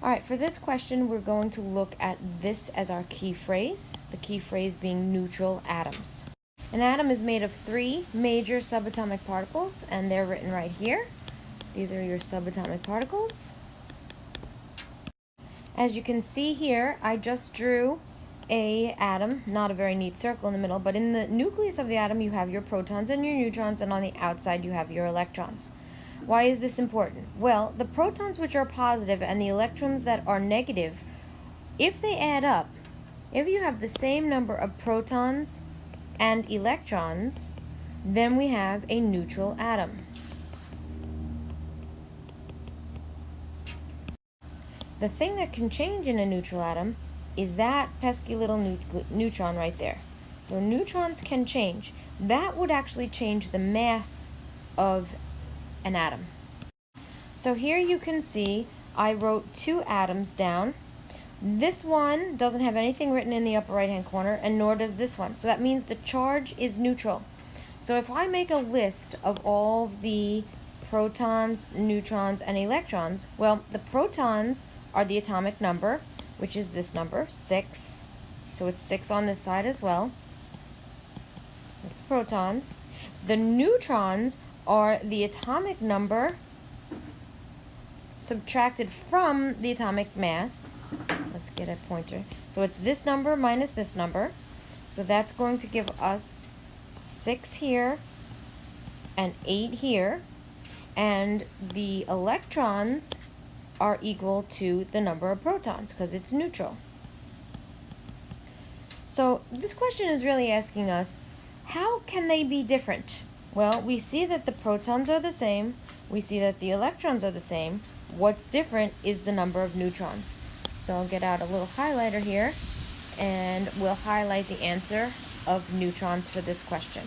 Alright, for this question, we're going to look at this as our key phrase, the key phrase being neutral atoms. An atom is made of 3 major subatomic particles, and they're written right here. These are your subatomic particles. As you can see here, I just drew a atom, not a very neat circle in the middle, but in the nucleus of the atom you have your protons and your neutrons, and on the outside you have your electrons. Why is this important? Well, the protons which are positive and the electrons that are negative, if they add up, if you have the same number of protons and electrons, then we have a neutral atom. The thing that can change in a neutral atom is that pesky little neutron right there. So neutrons can change. That would actually change the mass of an atom. So here you can see I wrote 2 atoms down. This one doesn't have anything written in the upper right hand corner, and nor does this one. So that means the charge is neutral. So if I make a list of all the protons, neutrons, and electrons, well, the protons are the atomic number, which is this number, 6. So it's 6 on this side as well. That's protons. The neutrons are the atomic number subtracted from the atomic mass. Let's get a pointer. So it's this number minus this number. So that's going to give us 6 here and 8 here. And the electrons are equal to the number of protons because it's neutral. So this question is really asking us, how can they be different? Well, we see that the protons are the same. We see that the electrons are the same. What's different is the number of neutrons. So I'll get out a little highlighter here, and we'll highlight the answer of neutrons for this question.